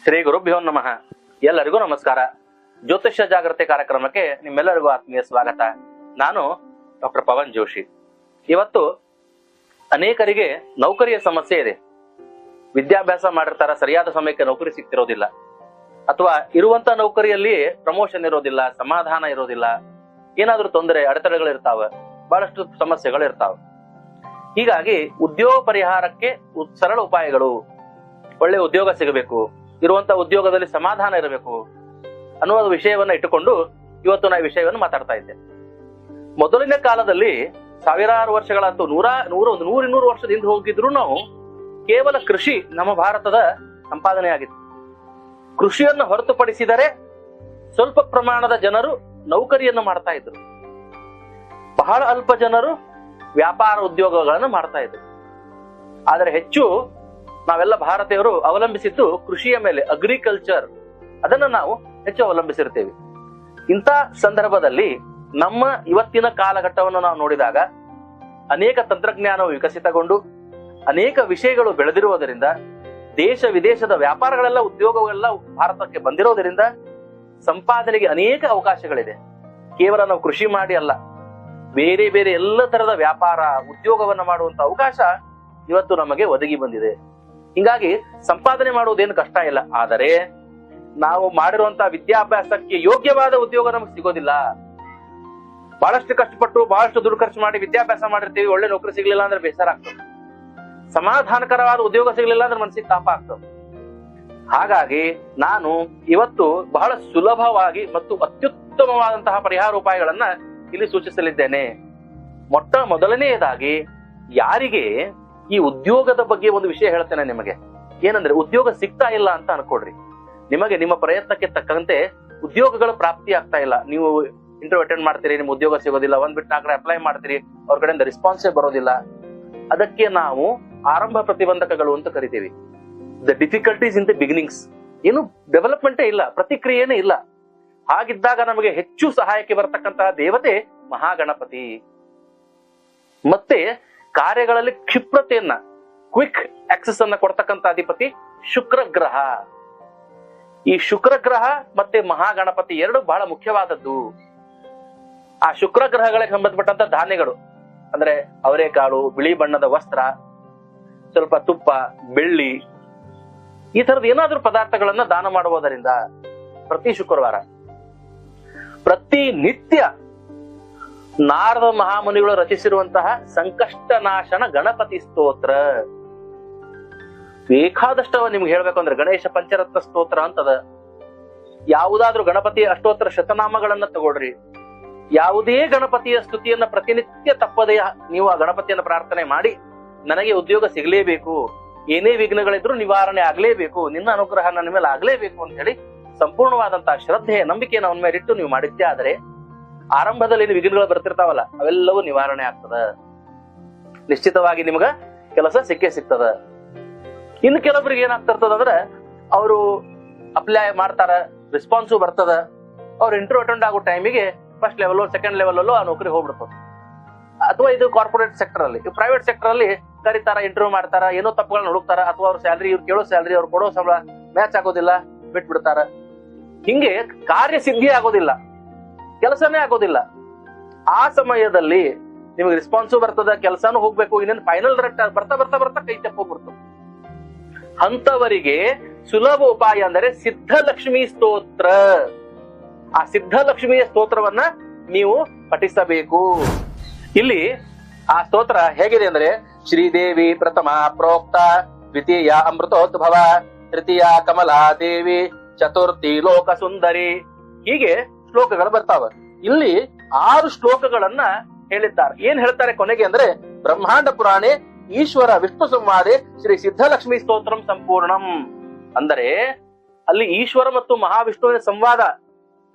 ಶ್ರೀ ಗುರುಭ್ಯೋ ನಮಃ. ಎಲ್ಲರಿಗೂ ನಮಸ್ಕಾರ. ಜ್ಯೋತಿಷ್ಯ ಜಾಗೃತಿ ಕಾರ್ಯಕ್ರಮಕ್ಕೆ ನಿಮ್ಮೆಲ್ಲರಿಗೂ ಆತ್ಮೀಯ ಸ್ವಾಗತ. ನಾನು ಡಾಕ್ಟರ್ ಪವನ್ ಜೋಶಿ. ಇವತ್ತು ಅನೇಕರಿಗೆ ನೌಕರಿಯ ಸಮಸ್ಯೆ ಇದೆ. ವಿದ್ಯಾಭ್ಯಾಸ ಮಾಡಿರ್ತಾರ, ಸರಿಯಾದ ಸಮಯಕ್ಕೆ ನೌಕರಿ ಸಿಗ್ತಿರೋದಿಲ್ಲ, ಅಥವಾ ಇರುವಂತ ನೌಕರಿಯಲ್ಲಿ ಪ್ರಮೋಷನ್ ಇರೋದಿಲ್ಲ, ಸಮಾಧಾನ ಇರೋದಿಲ್ಲ, ಏನಾದ್ರೂ ತೊಂದರೆ ಅಡೆತಡೆಗಳಿರ್ತಾವ, ಬಹಳಷ್ಟು ಸಮಸ್ಯೆಗಳಿರ್ತಾವ. ಹೀಗಾಗಿ ಉದ್ಯೋಗ ಪರಿಹಾರಕ್ಕೆ ಸರಳ ಉಪಾಯಗಳು, ಒಳ್ಳೆ ಉದ್ಯೋಗ ಸಿಗಬೇಕು, ಇರುವಂತ ಉದ್ಯೋಗದಲ್ಲಿ ಸಮಾಧಾನ ಇರಬೇಕು ಅನ್ನುವ ವಿಷಯವನ್ನ ಇಟ್ಟುಕೊಂಡು ಇವತ್ತು ನಾ ಈ ವಿಷಯವನ್ನು ಮಾತಾಡ್ತಾ ಇದ್ದೆ. ಮೊದಲಿನ ಕಾಲದಲ್ಲಿ ಸಾವಿರಾರು ವರ್ಷಗಳಂತೂ 100-200 ವರ್ಷದ ಹಿಂದೆ ಹೋಗಿದ್ರು ನಾವು ಕೇವಲ ಕೃಷಿ ನಮ್ಮ ಭಾರತದ ಸಂಪಾದನೆ ಆಗಿತ್ತು. ಕೃಷಿಯನ್ನು ಹೊರತುಪಡಿಸಿದರೆ ಸ್ವಲ್ಪ ಪ್ರಮಾಣದ ಜನರು ನೌಕರಿಯನ್ನು ಮಾಡ್ತಾ ಇದ್ರು. ಬಹಳ ಅಲ್ಪ ಜನರು ವ್ಯಾಪಾರ ಉದ್ಯೋಗಗಳನ್ನು ಮಾಡ್ತಾ ಇದ್ರು. ಆದರೆ ಹೆಚ್ಚು ನಾವೆಲ್ಲ ಭಾರತೀಯರು ಅವಲಂಬಿಸಿದ್ದು ಕೃಷಿಯ ಮೇಲೆ, ಅಗ್ರಿಕಲ್ಚರ್, ಅದನ್ನ ನಾವು ಹೆಚ್ಚು ಅವಲಂಬಿಸಿರ್ತೇವೆ. ಇಂಥ ಸಂದರ್ಭದಲ್ಲಿ ನಮ್ಮ ಇವತ್ತಿನ ಕಾಲಘಟ್ಟವನ್ನು ನಾವು ನೋಡಿದಾಗ ಅನೇಕ ತಂತ್ರಜ್ಞಾನವು ವಿಕಸಿತಗೊಂಡು ಅನೇಕ ವಿಷಯಗಳು ಬೆಳೆದಿರುವುದರಿಂದ, ದೇಶ ವಿದೇಶದ ವ್ಯಾಪಾರಗಳೆಲ್ಲ, ಉದ್ಯೋಗಗಳೆಲ್ಲ ಭಾರತಕ್ಕೆ ಬಂದಿರೋದರಿಂದ ಸಂಪಾದನೆಗೆ ಅನೇಕ ಅವಕಾಶಗಳಿದೆ. ಕೇವಲ ನಾವು ಕೃಷಿ ಮಾಡಿ ಅಲ್ಲ, ಬೇರೆ ಬೇರೆ ಎಲ್ಲ ತರದ ವ್ಯಾಪಾರ ಉದ್ಯೋಗವನ್ನ ಮಾಡುವಂತ ಅವಕಾಶ ಇವತ್ತು ನಮಗೆ ಒದಗಿ ಬಂದಿದೆ. ಹಿಂಗಾಗಿ ಸಂಪಾದನೆ ಮಾಡುವುದೇನು ಕಷ್ಟ ಇಲ್ಲ. ಆದರೆ ನಾವು ಮಾಡಿರುವಂತಹ ವಿದ್ಯಾಭ್ಯಾಸಕ್ಕೆ ಯೋಗ್ಯವಾದ ಉದ್ಯೋಗ ನಮಗೆ ಸಿಗೋದಿಲ್ಲ. ಬಹಳಷ್ಟು ಕಷ್ಟಪಟ್ಟು ಬಹಳಷ್ಟು ದುಡ್ಡು ಖರ್ಚು ಮಾಡಿ ವಿದ್ಯಾಭ್ಯಾಸ ಮಾಡಿರ್ತೀವಿ, ಒಳ್ಳೆ ನೌಕರಿ ಸಿಗ್ಲಿಲ್ಲ ಅಂದ್ರೆ ಬೇಸರ ಆಗ್ತದೆ. ಸಮಾಧಾನಕರವಾದ ಉದ್ಯೋಗ ಸಿಗ್ಲಿಲ್ಲ ಅಂದ್ರೆ ಮನಸ್ಸಿಗೆ ತಾಪ ಆಗ್ತದೆ. ಹಾಗಾಗಿ ನಾನು ಇವತ್ತು ಬಹಳ ಸುಲಭವಾಗಿ ಮತ್ತು ಅತ್ಯುತ್ತಮವಾದಂತಹ ಪರಿಹಾರ ಉಪಾಯಗಳನ್ನ ಇಲ್ಲಿ ಸೂಚಿಸಲಿದ್ದೇನೆ. ಮೊದಲನೆಯದಾಗಿ, ಯಾರಿಗೆ ಈ ಉದ್ಯೋಗದ ಬಗ್ಗೆ ಒಂದು ವಿಷಯ ಹೇಳ್ತೇನೆ ನಿಮಗೆ. ಏನಂದ್ರೆ, ಉದ್ಯೋಗ ಸಿಗ್ತಾ ಇಲ್ಲ ಅಂತ ಅನ್ಕೊಡ್ರಿ. ನಿಮಗೆ ನಿಮ್ಮ ಪ್ರಯತ್ನಕ್ಕೆ ತಕ್ಕಂತೆ ಉದ್ಯೋಗಗಳು ಪ್ರಾಪ್ತಿ ಆಗ್ತಾ ಇಲ್ಲ. ನೀವು ಇಂಟರ್ವ್ಯೂ ಅಟೆಂಡ್ ಮಾಡ್ತೀರಿ, ನಿಮ್ ಉದ್ಯೋಗ ಸಿಗೋದಿಲ್ಲ, ಒಂದ್ ಬಿಟ್ಟು 4 ಅಪ್ಲೈ ಮಾಡ್ತೀರಿ, ಅವ್ರ ಕಡೆಯಿಂದ ರೆಸ್ಪಾನ್ಸೇ ಬರೋದಿಲ್ಲ. ಅದಕ್ಕೆ ನಾವು ಆರಂಭ ಪ್ರತಿಬಂಧಕಗಳು ಅಂತ ಕರಿತೀವಿ. The difficulties in the beginnings. ಏನು ಡೆವಲಪ್ಮೆಂಟೇ ಇಲ್ಲ, ಪ್ರತಿಕ್ರಿಯೆನೇ ಇಲ್ಲ. ಹಾಗಿದ್ದಾಗ ನಮಗೆ ಹೆಚ್ಚು ಸಹಾಯಕ್ಕೆ ಬರತಕ್ಕಂತಹ ದೇವತೆ ಮಹಾಗಣಪತಿ. ಮತ್ತೆ ಕಾರ್ಯಗಳಲ್ಲಿ ಕ್ಷಿಪ್ರತೆಯನ್ನ, ಕ್ವಿಕ್ ಆಕ್ಸೆಸ್ ಅನ್ನ ಕೊಡ್ತಕ್ಕಂಥ ಅಧಿಪತಿ ಶುಕ್ರ ಗ್ರಹ. ಈ ಶುಕ್ರ ಗ್ರಹ ಮತ್ತೆ ಮಹಾಗಣಪತಿ ಎರಡು ಬಹಳ ಮುಖ್ಯವಾದದ್ದು. ಆ ಶುಕ್ರ ಗ್ರಹಗಳಿಗೆ ಸಂಬಂಧಪಟ್ಟಂತ ಧಾನ್ಯಗಳು ಅಂದ್ರೆ ಅವರೆಕಾಳು, ಬಿಳಿ ಬಣ್ಣದ ವಸ್ತ್ರ, ಸ್ವಲ್ಪ ತುಪ್ಪ, ಬೆಳ್ಳಿ, ಈ ತರದ ಏನಾದ್ರೂ ಪದಾರ್ಥಗಳನ್ನ ದಾನ ಮಾಡುವುದರಿಂದ ಪ್ರತಿ ಶುಕ್ರವಾರ, ಪ್ರತಿ ನಿತ್ಯ ನಾರದ ಮಹಾಮುನಿಗಳು ರಚಿಸಿರುವಂತಹ ಸಂಕಷ್ಟ ನಾಶನ ಗಣಪತಿ ಸ್ತೋತ್ರ ಬೇಕಾದಷ್ಟವ ನಿಮ್ಗೆ ಹೇಳ್ಬೇಕು ಅಂದ್ರೆ ಗಣೇಶ ಪಂಚರತ್ನ ಸ್ತೋತ್ರ ಅಂತದ. ಯಾವುದಾದ್ರೂ ಗಣಪತಿಯ ಅಷ್ಟೋತ್ತರ ಶತನಾಮಗಳನ್ನ ತಗೊಳ್ರಿ. ಯಾವುದೇ ಗಣಪತಿಯ ಸ್ತುತಿಯನ್ನ ಪ್ರತಿನಿತ್ಯ ತಪ್ಪದೇ ನೀವು ಆ ಗಣಪತಿಯನ್ನ ಪ್ರಾರ್ಥನೆ ಮಾಡಿ, ನನಗೆ ಉದ್ಯೋಗ ಸಿಗಲೇಬೇಕು, ಏನೇ ವಿಘ್ನಗಳಿದ್ರು ನಿವಾರಣೆ ಆಗ್ಲೇಬೇಕು, ನಿನ್ನ ಅನುಗ್ರಹ ನನ್ನ ಮೇಲೆ ಆಗ್ಲೇಬೇಕು ಅಂತ ಹೇಳಿ ಸಂಪೂರ್ಣವಾದಂತಹ ಶ್ರದ್ಧೆಯ ನಂಬಿಕೆಯನ್ನು ಅವನ ಮೇಲೆ ಇಟ್ಟು ನೀವು ಮಾಡಿದ್ದೆ ಆದರೆ ಆರಂಭದಲ್ಲಿ ಏನು ವಿಘ್ನಗಳು ಬರ್ತಿರ್ತಾವಲ್ಲ, ಅವೆಲ್ಲವೂ ನಿವಾರಣೆ ಆಗ್ತದ. ನಿಶ್ಚಿತವಾಗಿ ನಿಮ್ಗ ಕೆಲಸ ಸಿಕ್ಕೇ ಸಿಗ್ತದ. ಇನ್ನು ಕೆಲವರಿಗೆ ಏನಾಗ್ತಿರ್ತದ ಅಂದ್ರೆ, ಅವರು ಅಪ್ಲೈ ಮಾಡ್ತಾರ, ರೆಸ್ಪಾನ್ಸು ಬರ್ತದ, ಅವ್ರು ಇಂಟರ್ವ್ಯೂ ಅಟೆಂಡ್ ಆಗೋ ಟೈಮಿಗೆ ಫಸ್ಟ್ ಲೆವೆಲ್, ಸೆಕೆಂಡ್ ಲೆವೆಲ್ ಅಲ್ಲೂ ಆ ನೌಕರಿ ಹೋಗ್ಬಿಡ್ತದೆ. ಅಥವಾ ಇದು ಕಾರ್ಪೊರೇಟ್ ಸೆಕ್ಟರ್ ಅಲ್ಲಿ, ಪ್ರೈವೇಟ್ ಸೆಕ್ಟರ್ ಅಲ್ಲಿ ಕರೀತಾರ, ಇಂಟರ್ವ್ಯೂ ಮಾಡ್ತಾರ, ಏನೋ ತಪ್ಪುಗಳನ್ನ ಹುಡುಕ್ತಾರ, ಅಥವಾ ಅವ್ರ ಸ್ಯಾಲ್ರಿ, ಇವ್ರು ಕೇಳೋ ಸ್ಯಾಲ್ರಿ, ಅವ್ರು ಕೊಡೋ ಸಂಬಳ ಮ್ಯಾಚ್ ಆಗೋದಿಲ್ಲ, ಬಿಟ್ಬಿಡ್ತಾರ. ಹಿಂಗೆ ಕಾರ್ಯ ಸಿದ್ಧಿ ಆಗೋದಿಲ್ಲ, ಕೆಲಸನೇ ಆಗೋದಿಲ್ಲ. ಆ ಸಮಯದಲ್ಲಿ ನಿಮಗೆ ರೆಸ್ಪಾನ್ಸು ಬರ್ತದ, ಕೆಲಸನೂ ಹೋಗ್ಬೇಕು, ಇನ್ನೇನು ಫೈನಲ್ ಬರ್ತಾ ಬರ್ತಾ ಬರ್ತಾ ಕೈ ತಪ್ಪೋಗ್ಬಿಡ್ತು. ಅಂತವರಿಗೆ ಸುಲಭ ಉಪಾಯ ಅಂದರೆ ಸಿದ್ಧಲಕ್ಷ್ಮಿ ಸ್ತೋತ್ರ. ಆ ಸಿದ್ಧಲಕ್ಷ್ಮಿಯ ಸ್ತೋತ್ರವನ್ನ ನೀವು ಪಠಿಸಬೇಕು. ಇಲ್ಲಿ ಆ ಸ್ತೋತ್ರ ಹೇಗಿದೆ ಅಂದ್ರೆ, ಶ್ರೀದೇವಿ ಪ್ರಥಮ ಪ್ರೋಕ್ತ, ದ್ವಿತೀಯ ಅಮೃತೋದ್ಭವ, ತೃತೀಯ ಕಮಲಾ ದೇವಿ, ಚತುರ್ಥಿ ಲೋಕ ಸುಂದರಿ, ಹೀಗೆ ಶ್ಲೋಕಗಳು ಬರ್ತಾವ. ಇಲ್ಲಿ 6 ಶ್ಲೋಕಗಳನ್ನ ಹೇಳಿದ್ದಾರೆ. ಏನ್ ಹೇಳ್ತಾರೆ ಕೊನೆಗೆ ಅಂದ್ರೆ, ಬ್ರಹ್ಮಾಂಡ ಪುರಾಣೆ ಈಶ್ವರ ವಿಷ್ಣು ಸಂವಾದೆ ಶ್ರೀ ಸಿದ್ಧಲಕ್ಷ್ಮಿ ಸ್ತೋತ್ರಂ ಸಂಪೂರ್ಣಂ. ಅಂದರೆ ಅಲ್ಲಿ ಈಶ್ವರ ಮತ್ತು ಮಹಾವಿಷ್ಣುವಿನ ಸಂವಾದ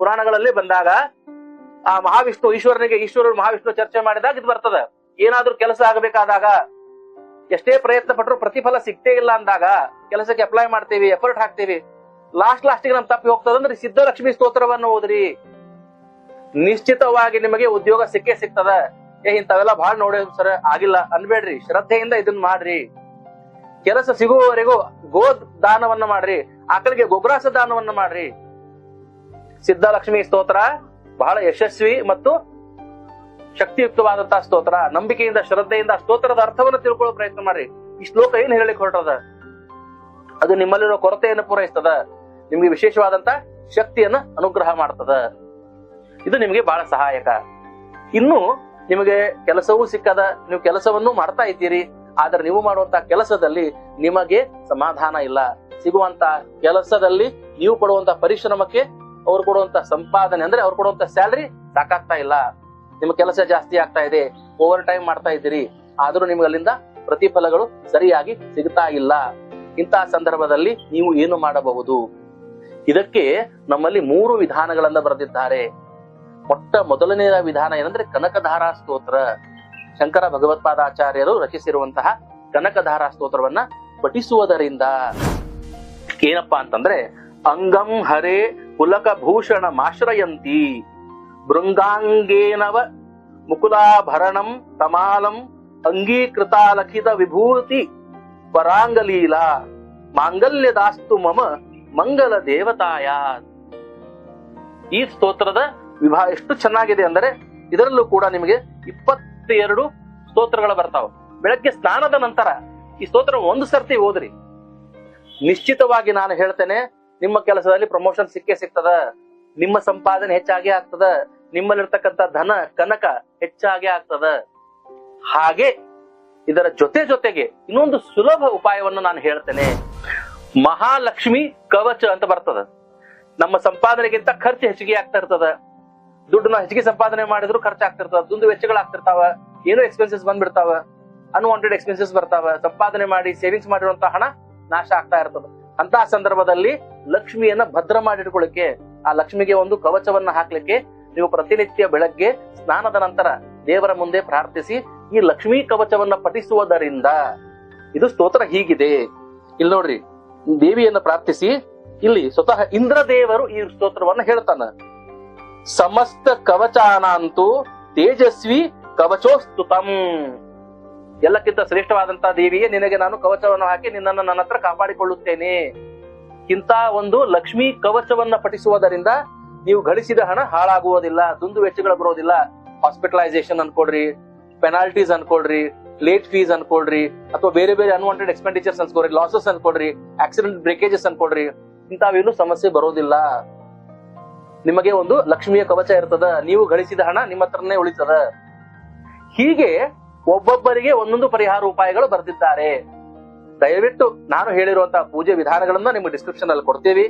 ಪುರಾಣಗಳಲ್ಲಿ ಬಂದಾಗ, ಆ ಮಹಾವಿಷ್ಣು ಈಶ್ವರರು ಮಹಾವಿಷ್ಣು ಚರ್ಚೆ ಮಾಡಿದಾಗ ಇದು ಬರ್ತದ. ಏನಾದ್ರೂ ಕೆಲಸ ಆಗಬೇಕಾದಾಗ, ಎಷ್ಟೇ ಪ್ರಯತ್ನ ಪಟ್ಟರು ಪ್ರತಿಫಲ ಸಿಗ್ತೇ ಇಲ್ಲ ಅಂದಾಗ, ಕೆಲಸಕ್ಕೆ ಅಪ್ಲೈ ಮಾಡ್ತೇವಿ, ಎಫರ್ಟ್ ಹಾಕ್ತೇವಿ, ಲಾಸ್ಟ್ಗೆ ನಮ್ ತಪ್ಪಿ ಹೋಗ್ತದಂದ್ರೆ ಸಿದ್ಧಲಕ್ಷ್ಮಿ ಸ್ತೋತ್ರವನ್ನು ಓದ್ರಿ. ನಿಶ್ಚಿತವಾಗಿ ನಿಮಗೆ ಉದ್ಯೋಗ ಸಿಕ್ಕೇ ಸಿಗ್ತದ. ಇಂಥವೆಲ್ಲ ಬಹಳ ನೋಡಿ ಸರ್ ಆಗಿಲ್ಲ ಅನ್ಬೇಡ್ರಿ, ಶ್ರದ್ಧೆಯಿಂದ ಇದನ್ನ ಮಾಡ್ರಿ. ಕೆಲಸ ಸಿಗುವವರೆಗೂ ಗೋ ದಾನವನ್ನ ಮಾಡ್ರಿ, ಆಕಳಿಗೆ ಗೊಗ್ರಾಸ ದಾನವನ್ನ ಮಾಡ್ರಿ. ಸಿದ್ಧಲಕ್ಷ್ಮಿ ಸ್ತೋತ್ರ ಬಹಳ ಯಶಸ್ವಿ ಮತ್ತು ಶಕ್ತಿಯುಕ್ತವಾದಂತಹ ಸ್ತೋತ್ರ. ನಂಬಿಕೆಯಿಂದ ಶ್ರದ್ಧೆಯಿಂದ ಸ್ತೋತ್ರದ ಅರ್ಥವನ್ನು ತಿಳ್ಕೊಳ್ಳೋ ಪ್ರಯತ್ನ ಮಾಡ್ರಿ. ಈ ಶ್ಲೋಕ ಏನ್ ಹೇಳಲಿಕ್ಕೆ ಹೊರಟದ, ಅದು ನಿಮ್ಮಲ್ಲಿರೋ ಕೊರತೆಯನ್ನು ಪೂರೈಸ್ತದ, ನಿಮ್ಗೆ ವಿಶೇಷವಾದಂತ ಶಕ್ತಿಯನ್ನ ಅನುಗ್ರಹ ಮಾಡ್ತದ. ಇದು ನಿಮ್ಗೆ ಬಹಳ ಸಹಾಯಕ. ಇನ್ನು ನಿಮಗೆ ಕೆಲಸವೂ ಸಿಕ್ಕದ, ನೀವು ಕೆಲಸವನ್ನು ಮಾಡ್ತಾ ಇದ್ದೀರಿ, ಆದ್ರೆ ನೀವು ಮಾಡುವಂತ ಕೆಲಸದಲ್ಲಿ ನಿಮಗೆ ಸಮಾಧಾನ ಇಲ್ಲ. ಸಿಗುವಂತ ಕೆಲಸದಲ್ಲಿ ನೀವು ಪಡುವಂತ ಪರಿಶ್ರಮಕ್ಕೆ ಅವ್ರು ಕೊಡುವಂತ ಸಂಪಾದನೆ ಅಂದ್ರೆ ಅವ್ರು ಕೊಡುವಂತ ಸ್ಯಾಲರಿ ಸಾಕಾಗ್ತಾ ಇಲ್ಲ. ನಿಮ್ಮ ಕೆಲಸ ಜಾಸ್ತಿ ಆಗ್ತಾ ಇದೆ, ಓವರ್ ಟೈಮ್ ಮಾಡ್ತಾ ಇದ್ದೀರಿ, ಆದ್ರೂ ನಿಮ್ಗೆ ಅಲ್ಲಿಂದ ಪ್ರತಿಫಲಗಳು ಸರಿಯಾಗಿ ಸಿಗ್ತಾ ಇಲ್ಲ. ಇಂತಹ ಸಂದರ್ಭದಲ್ಲಿ ನೀವು ಏನು ಮಾಡಬಹುದು? ಇದಕ್ಕೆ ನಮ್ಮಲ್ಲಿ 3 ವಿಧಾನಗಳನ್ನ ಬರೆದಿದ್ದಾರೆ. ಮೊದಲನೆಯ ವಿಧಾನ ಏನಂದ್ರೆ ಕನಕಧಾರಾ ಸ್ತೋತ್ರ. ಶಂಕರ ಭಗವತ್ಪಾದಾಚಾರ್ಯರು ರಚಿಸಿರುವಂತಹ ಕನಕಧಾರಾ ಸ್ತೋತ್ರವನ್ನ ಪಠಿಸುವುದರಿಂದ ಏನಪ್ಪಾ ಅಂತಂದ್ರೆ, ಅಂಗಂ ಹರೇ ಪುಲಕ ಭೂಷಣ ಮಾಶ್ರಯಂತಿ ಭೃಂಗಾಂಗೇನವ ಮುಕುಲಾಭರಣಂ ತಮಾಲಂ ಅಂಗೀಕೃತಾಲಖಿತ ವಿಭೂತಿ ಪರಾಂಗಲೀಲಾ ಮಾಂಗಲ್ಯದಾಸ್ತು ಮಮ ಮಂಗಲ ದೇವತಾಯ. ಈ ಸ್ತೋತ್ರದ ವಿಭಾಗ ಎಷ್ಟು ಚೆನ್ನಾಗಿದೆ ಅಂದ್ರೆ, ಇದರಲ್ಲೂ ಕೂಡ ನಿಮಗೆ 22 ಸ್ತೋತ್ರಗಳು ಬರ್ತಾವ. ಬೆಳಗ್ಗೆ ಸ್ನಾನದ ನಂತರ ಈ ಸ್ತೋತ್ರ 1 ಸರ್ತಿ ಓದ್ರಿ. ನಿಶ್ಚಿತವಾಗಿ ನಾನು ಹೇಳ್ತೇನೆ, ನಿಮ್ಮ ಕೆಲಸದಲ್ಲಿ ಪ್ರಮೋಷನ್ ಸಿಕ್ಕೇ ಸಿಗ್ತದ, ನಿಮ್ಮ ಸಂಪಾದನೆ ಹೆಚ್ಚಾಗೇ ಆಗ್ತದ, ನಿಮ್ಮಲ್ಲಿರ್ತಕ್ಕಂಥ ಧನ ಕನಕ ಹೆಚ್ಚಾಗೇ ಆಗ್ತದ. ಹಾಗೆ ಇದರ ಜೊತೆಗೆ ಇನ್ನೊಂದು ಸುಲಭ ಉಪಾಯವನ್ನು ನಾನು ಹೇಳ್ತೇನೆ. ಮಹಾಲಕ್ಷ್ಮಿ ಕವಚ ಅಂತ ಬರ್ತದ. ನಮ್ಮ ಸಂಪಾದನೆಗಿಂತ ಖರ್ಚು ಹೆಚ್ಚಿಗೆ ಆಗ್ತಾ ಇರ್ತದ. ದುಡ್ಡು ನಾವು ಹೆಚ್ಚಿಗೆ ಸಂಪಾದನೆ ಮಾಡಿದ್ರು ಖರ್ಚು ಆಗ್ತಿರ್ತದ, ದುಂದು ವೆಚ್ಚಗಳಾಗ್ತಿರ್ತಾವ, ಏನೋ ಎಕ್ಸ್ಪೆನ್ಸಸ್ ಬಂದ್ಬಿಡ್ತಾವ, ಅನ್ವಾಂಟೆಡ್ ಎಕ್ಸ್ಪೆನ್ಸಸ್ ಬರ್ತಾವ. ಸಂಪಾದನೆ ಮಾಡಿ ಸೇವಿಂಗ್ಸ್ ಮಾಡಿರುವಂತಹ ಹಣ ನಾಶ ಆಗ್ತಾ ಇರ್ತದ. ಅಂತಹ ಸಂದರ್ಭದಲ್ಲಿ ಲಕ್ಷ್ಮಿಯನ್ನ ಭದ್ರ ಮಾಡಿಟ್ಕೊಳ್ಳಿಕ್ಕೆ, ಆ ಲಕ್ಷ್ಮಿಗೆ ಒಂದು ಕವಚವನ್ನ ಹಾಕ್ಲಿಕ್ಕೆ ನೀವು ಪ್ರತಿನಿತ್ಯ ಬೆಳಗ್ಗೆ ಸ್ನಾನದ ನಂತರ ದೇವರ ಮುಂದೆ ಪ್ರಾರ್ಥಿಸಿ ಈ ಲಕ್ಷ್ಮೀ ಕವಚವನ್ನ ಪಠಿಸುವುದರಿಂದ, ಇದು ಸ್ತೋತ್ರ ಹೀಗಿದೆ. ಇಲ್ಲಿ ನೋಡ್ರಿ, ದೇವಿಯನ್ನ ಪ್ರಾರ್ಥಿಸಿ ಇಲ್ಲಿ ಸ್ವತಃ ಇಂದ್ರದೇವರು ಈ ಸ್ತೋತ್ರವನ್ನ ಹೇಳ್ತಾನ. ಸಮಸ್ತ ಕವಚಾನಂತೂ ತೇಜಸ್ವಿ ಕವಚೋಸ್ತುತಂ. ಎಲ್ಲಕ್ಕಿಂತ ಶ್ರೇಷ್ಠವಾದಂತಹ ದೇವಿಯೇ, ನಿನಗೆ ನಾನು ಕವಚವನ್ನು ಹಾಕಿ ನಿನ್ನನ್ನು ನನ್ನ ಹತ್ರ ಕಾಪಾಡಿಕೊಳ್ಳುತ್ತೇನೆ. ಇಂಥ ಒಂದು ಲಕ್ಷ್ಮೀ ಕವಚವನ್ನ ಪಠಿಸುವುದರಿಂದ ನೀವು ಗಳಿಸಿದ ಹಣ ಹಾಳಾಗುವುದಿಲ್ಲ, ದುಂದು ವೆಚ್ಚಗಳು ಬರೋದಿಲ್ಲ. ಹಾಸ್ಪಿಟಲೈಸೇಷನ್ ಅನ್ಕೊಳ್ರಿ, ಪೆನಾಲ್ಟೀಸ್ ಅನ್ಕೊಳ್ರಿ, ಲೇಟ್ ಫೀಸ್ ಅನ್ಕೊಳ್ರಿ, ಅಥವಾ ಬೇರೆ ಬೇರೆ unwanted expenditures ಅನ್ಕೊಳ್ರಿ, losses ಅನ್ಕೊಳ್ರಿ, accident breakages ಅನ್ಕೊಳ್ರಿ, ಇಂಥವೇನು ಸಮಸ್ಯೆ ಬರೋದಿಲ್ಲ. ನಿಮಗೆ ಒಂದು ಲಕ್ಷ್ಮಿಯ ಕವಚ ಇರ್ತದ, ನೀವು ಗಳಿಸಿದ ಹಣ ನಿಮ್ಮ ಹತ್ರನೇ ಉಳಿತದ. ಹೀಗೆ ಒಬ್ಬೊಬ್ಬರಿಗೆ ಒಂದೊಂದು ಪರಿಹಾರ ಉಪಾಯಗಳು ಬರೆದಿದ್ದಾರೆ. ದಯವಿಟ್ಟು ನಾನು ಹೇಳಿರುವಂತಹ ಪೂಜೆ ವಿಧಾನಗಳನ್ನ ನಿಮಗೆ ಡಿಸ್ಕ್ರಿಪ್ಷನ್ ಅಲ್ಲಿ ಕೊಡ್ತೀವಿ.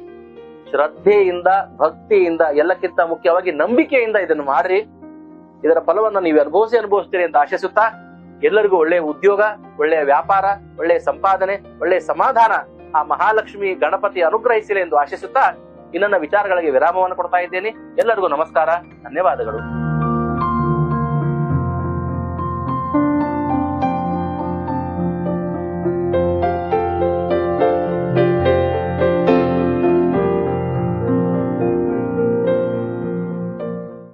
ಶ್ರದ್ಧೆಯಿಂದ, ಭಕ್ತಿಯಿಂದ, ಎಲ್ಲಕ್ಕಿಂತ ಮುಖ್ಯವಾಗಿ ನಂಬಿಕೆಯಿಂದ ಇದನ್ನು ಮಾಡ್ರಿ. ಇದರ ಫಲವನ್ನು ನೀವು ಅನುಭವಿಸ್ತೀರಿ ಅಂತ ಆಶಿಸುತ್ತಾ, ಎಲ್ಲರಿಗೂ ಒಳ್ಳೆಯ ಉದ್ಯೋಗ, ಒಳ್ಳೆಯ ವ್ಯಾಪಾರ, ಒಳ್ಳೆಯ ಸಂಪಾದನೆ, ಒಳ್ಳೆಯ ಸಮಾಧಾನ ಆ ಮಹಾಲಕ್ಷ್ಮಿ ಗಣಪತಿ ಅನುಗ್ರಹಿಸಲಿ ಎಂದು ಆಶಿಸುತ್ತಾ, ಇನ್ನನ್ನ ವಿಚಾರಗಳಿಗೆ ವಿರಾಮವನ್ನು ಕೊಡ್ತಾ ಇದ್ದೇನೆ. ಎಲ್ಲರಿಗೂ ನಮಸ್ಕಾರ, ಧನ್ಯವಾದಗಳು.